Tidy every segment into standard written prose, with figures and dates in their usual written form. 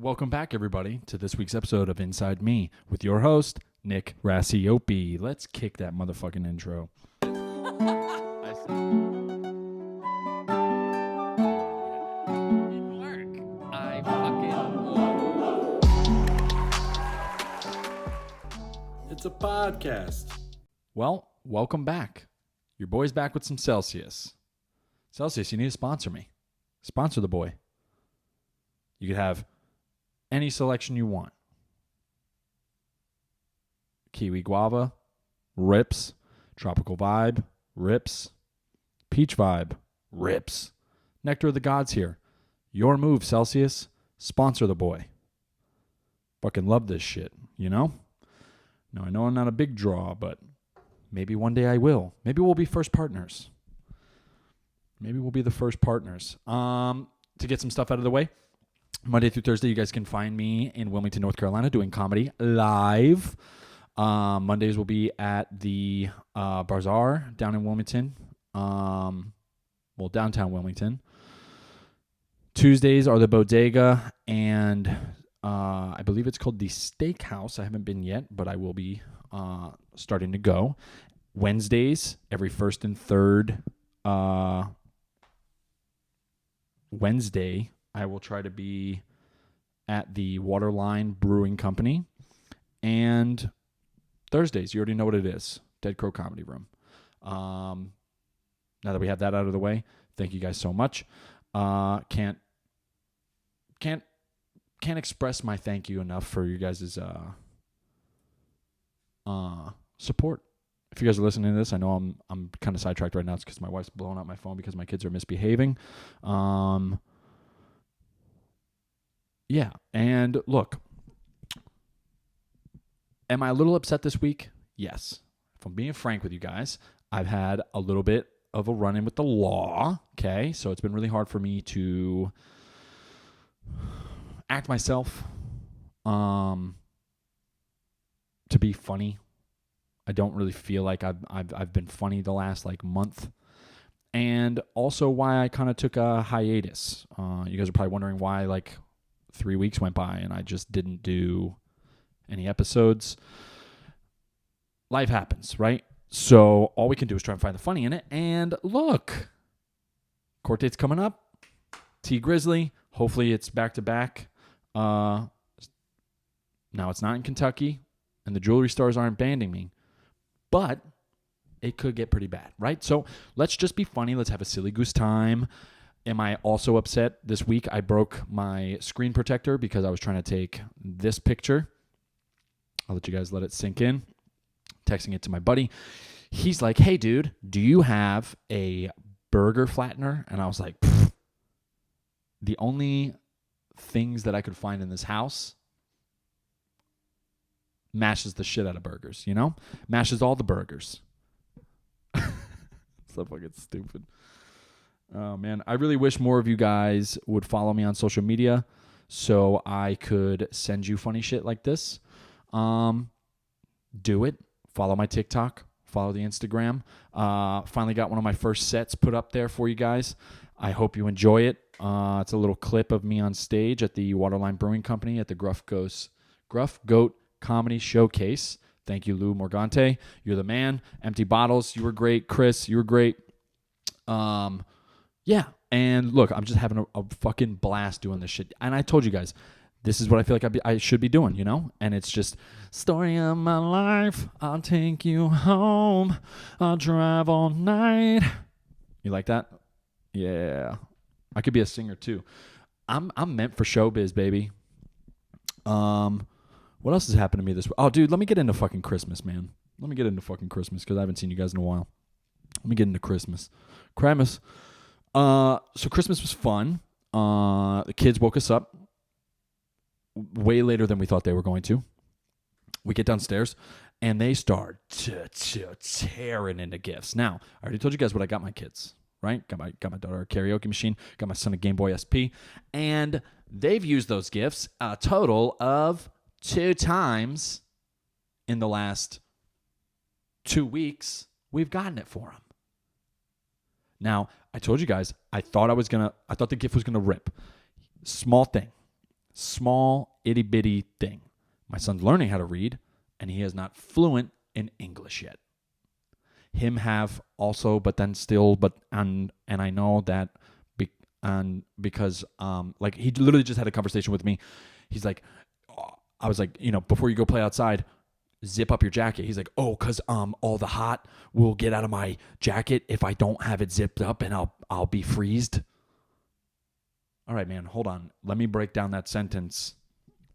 Welcome back, everybody, to this week's episode of Inside Me with your host, Nick Racioppi. Let's kick that motherfucking intro. I see. Didn't work. I fucking... It's a podcast. Well, welcome back. Your boy's back with some Celsius. Celsius, you need to sponsor me. Sponsor the boy. You could have any selection you want. Kiwi guava, rips. Tropical vibe, rips. Peach vibe, rips. Nectar of the gods here. Your move, Celsius. Sponsor the boy. Fucking love this shit, you know? Now, I know I'm not a big draw, but maybe one day I will. Maybe we'll be first partners. Maybe we'll be the first partners. To get some stuff out of the way, Monday through Thursday, you guys can find me in Wilmington, North Carolina, doing comedy live. Mondays will be at the Bazaar down in Wilmington. Downtown Wilmington. Tuesdays are the Bodega, and I believe it's called the Steakhouse. I haven't been yet, but I will be starting to go. Wednesdays, every first and third Wednesday, I will try to be at the Waterline Brewing Company. And Thursdays, you already know what it is. Dead Crow Comedy Room. Now that we have that out of the way, thank you guys so much. Can't express my thank you enough for you guys' support. If you guys are listening to this, I know I'm kind of sidetracked right now. It's because my wife's blowing up my phone because my kids are misbehaving. Yeah, and look, am I a little upset this week? Yes. If I'm being frank with you guys, I've had a little bit of a run-in with the law, okay? So it's been really hard for me to act myself, to be funny. I don't really feel like I've been funny the last month. And also why I kind of took a hiatus. You guys are probably wondering why 3 weeks went by and I just didn't do any episodes. Life happens, right? So all we can do is try and find the funny in it. And look, court date's coming up. T Grizzly. Hopefully it's back to back. Now it's not in Kentucky and the jewelry stores aren't banding me, but it could get pretty bad, right? So let's just be funny. Let's have a silly goose time. Am I also upset this week? I broke my screen protector because I was trying to take this picture. I'll let you guys let it sink in. Texting it to my buddy. He's like, hey, dude, do you have a burger flattener? And I was like, the only things that I could find in this house mashes the shit out of burgers, you know? Mashes all the burgers. So fucking stupid. Oh, man. I really wish more of you guys would follow me on social media so I could send you funny shit like this. Do it. Follow my TikTok. Follow the Instagram. Finally got one of my first sets put up there for you guys. I hope you enjoy it. It's a little clip of me on stage at the Waterline Brewing Company at the Gruff Goat Comedy Showcase. Thank you, Lou Morgante. You're the man. Empty Bottles. You were great. Chris, you were great. Yeah. And look, I'm just having a fucking blast doing this shit. And I told you guys, this is what I feel like I should be doing, you know? And it's just, story of my life. I'll take you home. I'll drive all night. You like that? Yeah. I could be a singer too. I'm meant for showbiz, baby. What else has happened to me this week? Oh, dude, let me get into fucking Christmas, man. Let me get into fucking Christmas because I haven't seen you guys in a while. Let me get into Christmas. So Christmas was fun. The kids woke us up way later than we thought they were going to. We get downstairs, and they start tearing into gifts. Now, I already told you guys what I got my kids, right? Got my daughter a karaoke machine. Got my son a Game Boy SP. And they've used those gifts a total of 2 times in the last 2 weeks. We've gotten it for them. Now, I told you guys, I thought the gift was gonna rip. Small thing. Small, itty-bitty thing. My son's learning how to read, and he is not fluent in English yet. Him have also, but then still, and I know that because like he literally just had a conversation with me. He's like, I was like, before you go play outside, zip up your jacket. He's like, oh, because all the hot will get out of my jacket if I don't have it zipped up, and I'll be freezed. All right, man, hold on. Let me break down that sentence.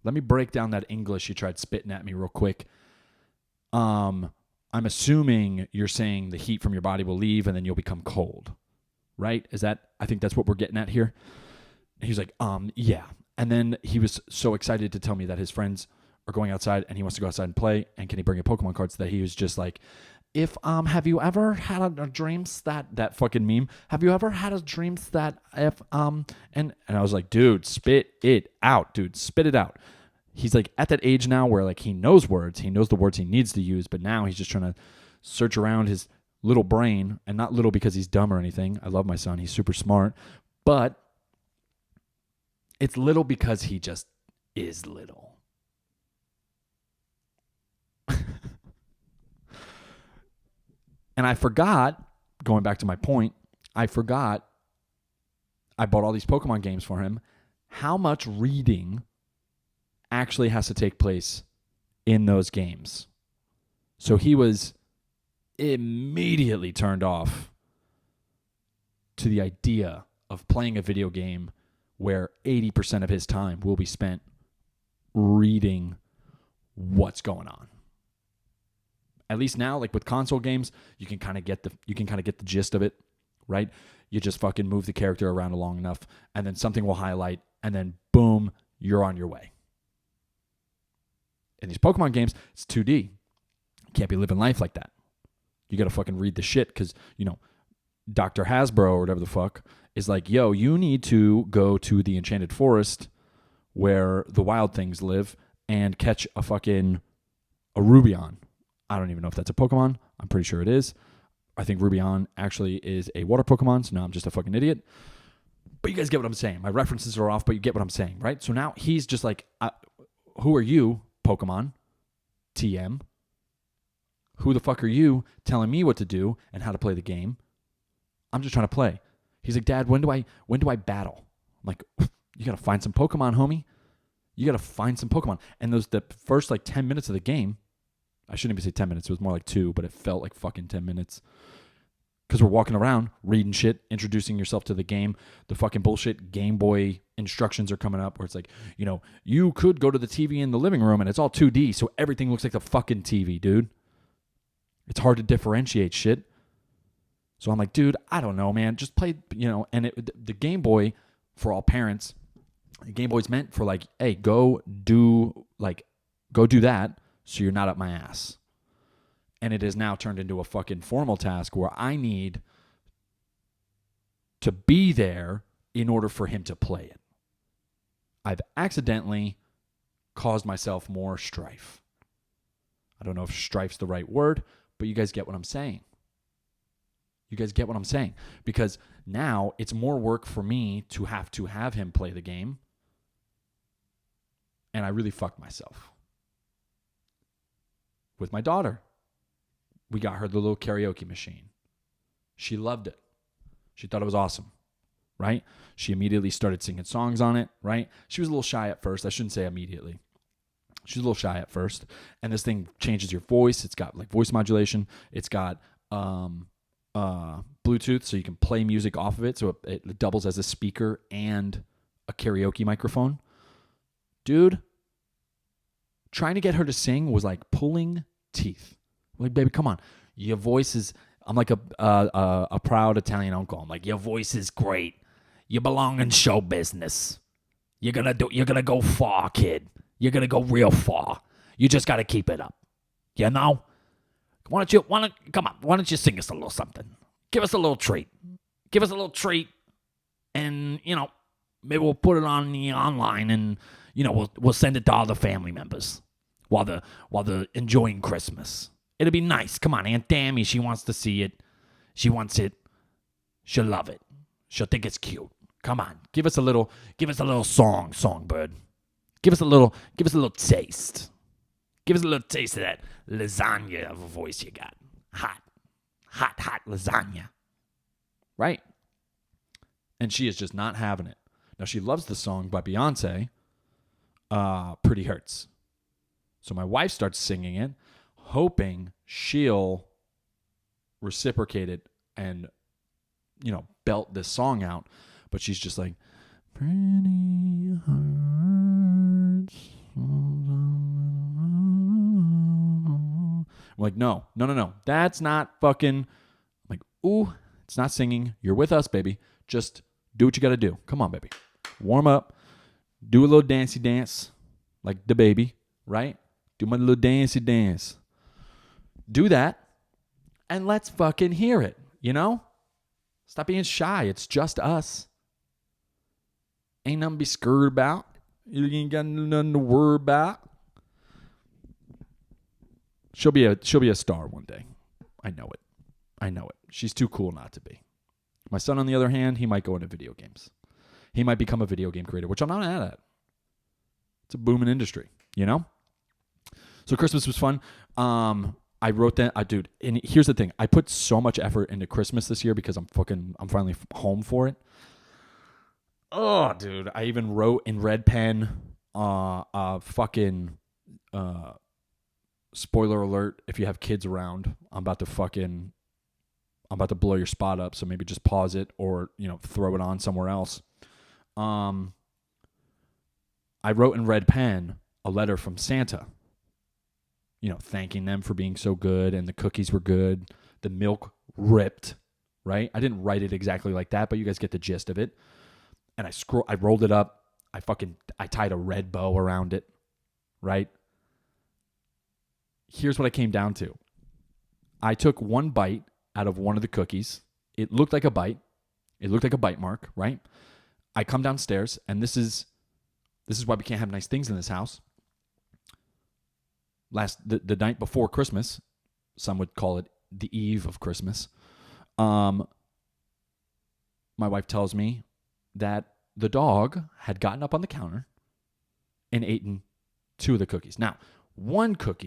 Let me break down that English you tried spitting at me real quick. I'm assuming you're saying the heat from your body will leave and then you'll become cold, right? I think that's what we're getting at here. And he's like, yeah. And then he was so excited to tell me that his friends are going outside and he wants to go outside and play, and can he bring a Pokemon card, so that he was just like, have you ever had a dreams that fucking meme? Have you ever had a dreams that and I was like, dude, spit it out, dude, spit it out. He's like at that age now where like he knows words, he knows the words he needs to use, but now he's just trying to search around his little brain, and not little because he's dumb or anything. I love my son, he's super smart, but it's little because he just is little. And I forgot, going back to my point, I bought all these Pokemon games for him, how much reading actually has to take place in those games. So he was immediately turned off to the idea of playing a video game where 80% of his time will be spent reading what's going on. At least now, like with console games, you can kind of get the gist of it, right? You just fucking move the character around long enough, and then something will highlight, and then boom, you're on your way. In these Pokemon games, it's 2D. You can't be living life like that. You got to fucking read the shit because, Dr. Hasbro or whatever the fuck is like, yo, you need to go to the Enchanted Forest where the wild things live and catch a Rubion. I don't even know if that's a Pokemon. I'm pretty sure it is. I think Rubion actually is a water Pokemon, so now I'm just a fucking idiot. But you guys get what I'm saying. My references are off, but you get what I'm saying, right? So now he's just like, who are you, Pokemon? TM. Who the fuck are you telling me what to do and how to play the game? I'm just trying to play. He's like, Dad, when do I battle? I'm like, you got to find some Pokemon, homie. You got to find some Pokemon. And the first 10 minutes of the game, I shouldn't even say 10 minutes. It was more like 2, but it felt like fucking 10 minutes. Because we're walking around, reading shit, introducing yourself to the game. The fucking bullshit Game Boy instructions are coming up where it's like, you could go to the TV in the living room and it's all 2D, so everything looks like the fucking TV, dude. It's hard to differentiate shit. So I'm like, dude, I don't know, man. Just play, and the Game Boy, for all parents, the Game Boy's meant for like, hey, go do that so you're not up my ass. And it has now turned into a fucking formal task where I need to be there in order for him to play it. I've accidentally caused myself more strife. I don't know if strife's the right word, but you guys get what I'm saying. You guys get what I'm saying? Because now it's more work for me to have him play the game. And I really fucked myself. With my daughter, we got her the little karaoke machine. She loved it. She thought it was awesome, right? She immediately started singing songs on it, right? She was a little shy at first. I shouldn't say immediately. She was a little shy at first. And this thing changes your voice. It's got like voice modulation. It's got Bluetooth, so you can play music off of it. So it doubles as a speaker and a karaoke microphone. Dude, trying to get her to sing was like pulling teeth. Like, baby, come on. Your voice is... I'm like a proud Italian uncle. I'm like, your voice is great. You belong in show business. You're gonna go far, kid. You're gonna go real far. You just gotta keep it up. You know? Why don't you sing us a little something? Give us a little treat. Give us a little treat, and maybe we'll put it on the online, and we'll send it to all the family members while they're enjoying Christmas. It'll be nice. Come on, Aunt Dammy, she wants to see it. She wants it. She'll love it. She'll think it's cute. Come on, give us a little songbird. Give us a little taste. Give us a little taste of that lasagna of a voice you got. Hot lasagna. Right? And she is just not having it. Now, she loves the song by Beyonce, Pretty Hurts. So my wife starts singing it, hoping she'll reciprocate it and, belt this song out. But she's just like, pretty hurts. I'm like, no. That's not fucking. I'm like, ooh, it's not singing. You're with us, baby. Just do what you got to do. Come on, baby. Warm up. Do a little dancey dance like the baby, right? Do my little dancey dance. Do that, and let's fucking hear it, Stop being shy. It's just us. Ain't nothing to be scared about. You ain't got nothing to worry about. She'll be a star one day. I know it. She's too cool not to be. My son, on the other hand, he might go into video games. He might become a video game creator, which I'm not mad at. It's a booming industry, So Christmas was fun. I wrote that, dude. And here's the thing: I put so much effort into Christmas this year because I'm finally home for it. Oh, dude! I even wrote in red pen. Spoiler alert: if you have kids around, I'm about to blow your spot up. So maybe just pause it or throw it on somewhere else. I wrote in red pen a letter from Santa. Thanking them for being so good, and the cookies were good. The milk ripped, right? I didn't write it exactly like that, but you guys get the gist of it. And I rolled it up. I tied a red bow around it, right? Here's what I came down to. I took one bite out of one of the cookies. It looked like a bite. It looked like a bite mark, right? I come downstairs, and this is why we can't have nice things in this house. The night before Christmas, some would call it the eve of Christmas. My wife tells me that the dog had gotten up on the counter and eaten 2 of the cookies. Now, one of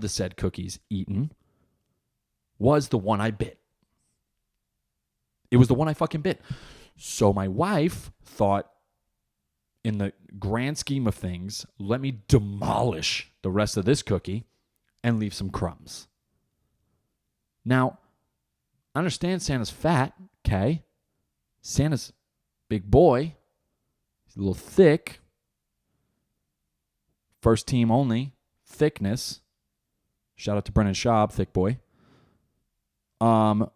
the said cookies eaten was the one I bit. It was the one I fucking bit. So my wife thought, in the grand scheme of things, let me demolish the rest of this cookie and leave some crumbs. Now, I understand Santa's fat, okay? Santa's big boy. He's a little thick. First team only. Thickness. Shout out to Brennan Schaub, thick boy. Only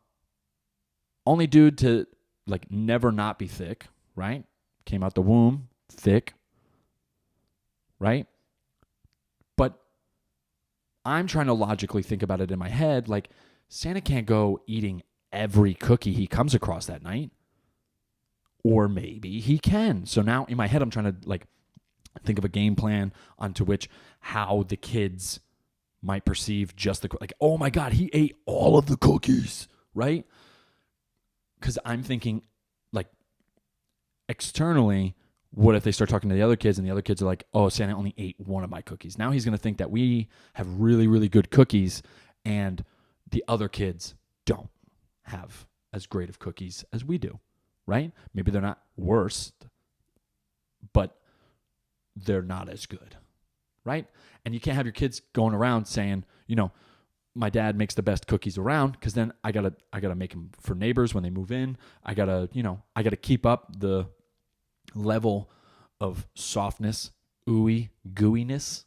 dude to never not be thick, right? Came out the womb. Thick, right? But I'm trying to logically think about it in my head. Santa can't go eating every cookie he comes across that night. Or maybe he can. So now in my head, I'm trying to think of a game plan onto which how the kids might perceive just oh my God, he ate all of the cookies, right? Because I'm thinking externally, what if they start talking to the other kids and the other kids are like, oh, Santa only ate one of my cookies. Now he's going to think that we have really, really good cookies and the other kids don't have as great of cookies as we do, right? Maybe they're not worse, but they're not as good, right? And you can't have your kids going around saying, my dad makes the best cookies around, because then I gotta make them for neighbors when they move in. I gotta keep up the level of softness, ooey, gooiness,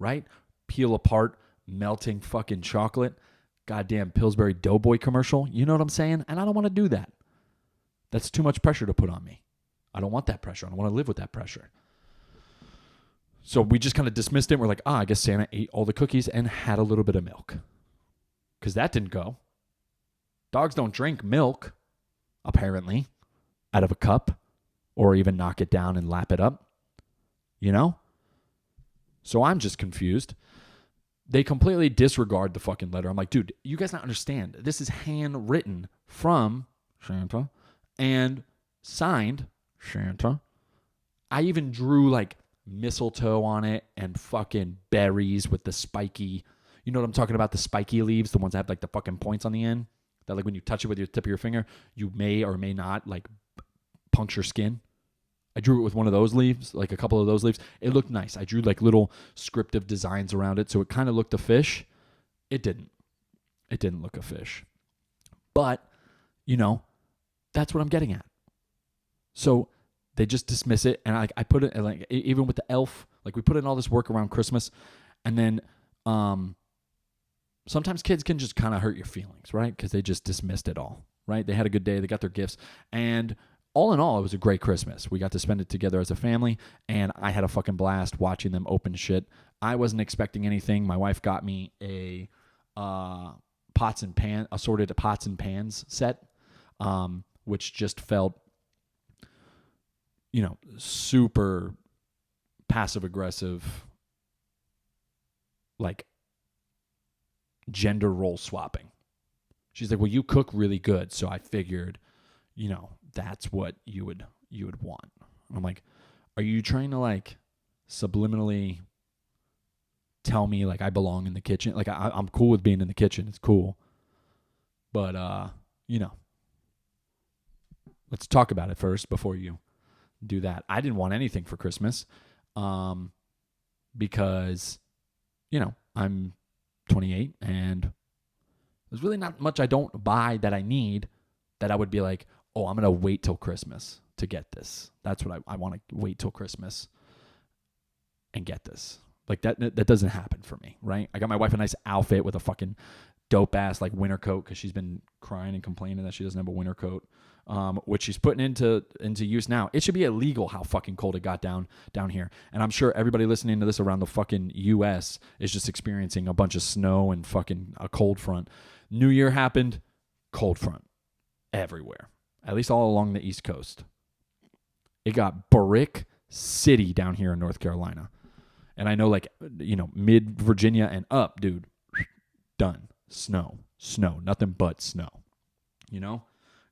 right? Peel apart, melting fucking chocolate, goddamn Pillsbury Doughboy commercial. You know what I'm saying? And I don't want to do that. That's too much pressure to put on me. I don't want that pressure. I don't want to live with that pressure. So we just kind of dismissed it. We're like, I guess Santa ate all the cookies and had a little bit of milk. Because that didn't go. Dogs don't drink milk, apparently, out of a cup. Or even knock it down and lap it up, So I'm just confused. They completely disregard the fucking letter. I'm like, dude, you guys not understand. This is handwritten from Santa and signed Santa. I even drew like mistletoe on it and fucking berries with the spiky, you know what I'm talking about? The spiky leaves, the ones that have like the fucking points on the end that like when you touch it with your tip of your finger, you may or may not like puncture skin. I drew it with one of those leaves, like a couple of those leaves. It looked nice. I drew like little scriptive designs around it, so it kind of looked a fish. It didn't. It didn't look a fish. But, you know, that's what I'm getting at. So they just dismiss it, and I put it, like, even with the elf, like we put in all this work around Christmas, and then sometimes kids can just kind of hurt your feelings, right? Because they just dismissed it all, right? They had a good day, they got their gifts, and all in all, it was a great Christmas. We got to spend it together as a family, and I had a fucking blast watching them open shit. I wasn't expecting anything. My wife got me a assorted pots and pans set, which just felt, you know, super passive aggressive, like gender role swapping. She's like, well, you cook really good, so I figured, you know, that's what you would want. And I'm like, are you trying to like subliminally tell me like I belong in the kitchen? Like I'm cool with being in the kitchen. It's cool. But, you know, let's talk about it first before you do that. I didn't want anything for Christmas because, you know, I'm 28 and there's really not much I don't buy that I need that I would be like, oh, I'm going to wait till Christmas to get this. That's what I want to wait till Christmas and get this. Like that doesn't happen for me, right? I got my wife a nice outfit with a fucking dope ass like winter coat because she's been crying and complaining that she doesn't have a winter coat, which she's putting into use now. It should be illegal how fucking cold it got down here. And I'm sure everybody listening to this around the fucking U.S. is just experiencing a bunch of snow and fucking a cold front. New Year happened, cold front everywhere. At least all along the East Coast. It got brick city down here in North Carolina. And I know, like, you know, mid-Virginia and up, dude, done. Snow. Nothing but snow. You know?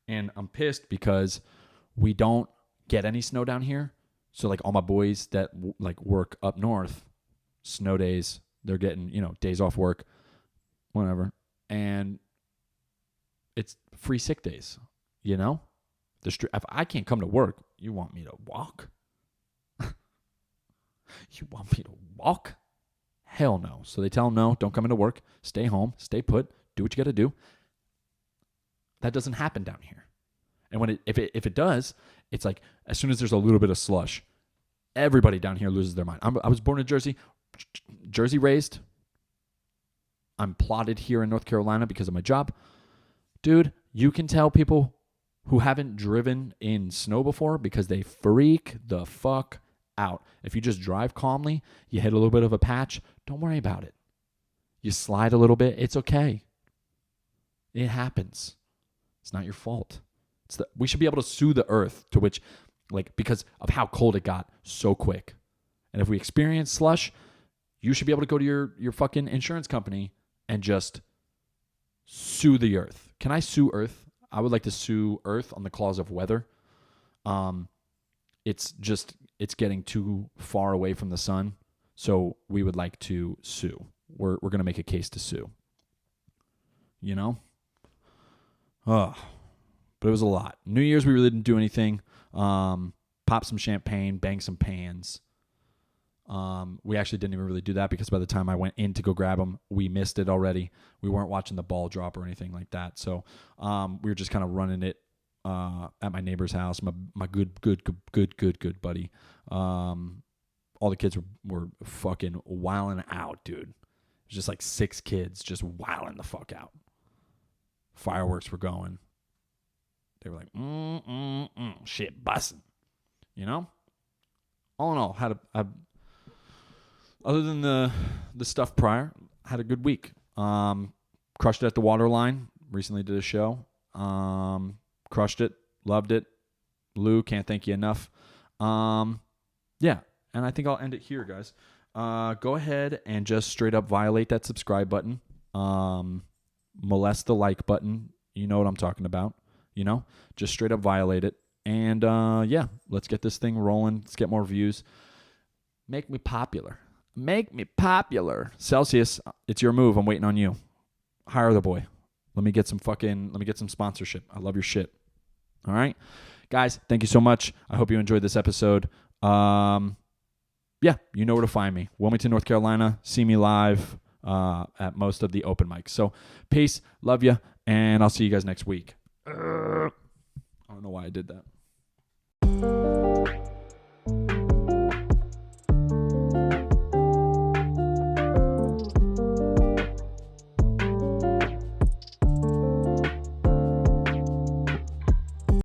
And I'm pissed because we don't get any snow down here. So, like, all my boys that, like, work up north, snow days, they're getting, you know, days off work, whatever. And it's free sick days. You know, if I can't come to work, you want me to walk? You want me to walk? Hell no. So they tell them, no, don't come into work. Stay home. Stay put. Do what you got to do. That doesn't happen down here. And when if it does, it's like as soon as there's a little bit of slush, everybody down here loses their mind. I was born in Jersey raised. I'm plotted here in North Carolina because of my job. Dude, you can tell people who haven't driven in snow before because they freak the fuck out. If you just drive calmly, you hit a little bit of a patch, don't worry about it. You slide a little bit, it's okay. It happens. It's not your fault. We should be able to sue the earth to which, like, because of how cold it got so quick. And if we experience slush, you should be able to go to your fucking insurance company and just sue the earth. Can I sue earth? I would like to sue Earth on the clause of weather. It's getting too far away from the sun, so we would like to sue. We're going to make a case to sue. You know? But it was a lot. New Year's, we really didn't do anything. Pop some champagne, bang some pans. We actually didn't even really do that because by the time I went in to go grab them, we missed it already. We weren't watching the ball drop or anything like that. So we were just kind of running it at my neighbor's house. My good buddy. All the kids were fucking wilding out, dude. It was just like 6 kids just wilding the fuck out. Fireworks were going. They were like, shit, bussin'. You know? All in all, other than the stuff prior, had a good week. Crushed it at the Waterline. Recently did a show. Crushed it. Loved it. Lou, can't thank you enough. Yeah, and I think I'll end it here, guys. Go ahead and just straight up violate that subscribe button. Molest the like button. You know what I'm talking about. You know? Just straight up violate it. And yeah, let's get this thing rolling. Let's get more views. Make me popular. Make me popular. Celsius, it's your move. I'm waiting on you. Hire the boy. Let me get some sponsorship. I love your shit. All right. Guys, thank you so much. I hope you enjoyed this episode. Yeah, you know where to find me. Wilmington, North Carolina. See me live at most of the open mics. So peace. Love you. And I'll see you guys next week. I don't know why I did that.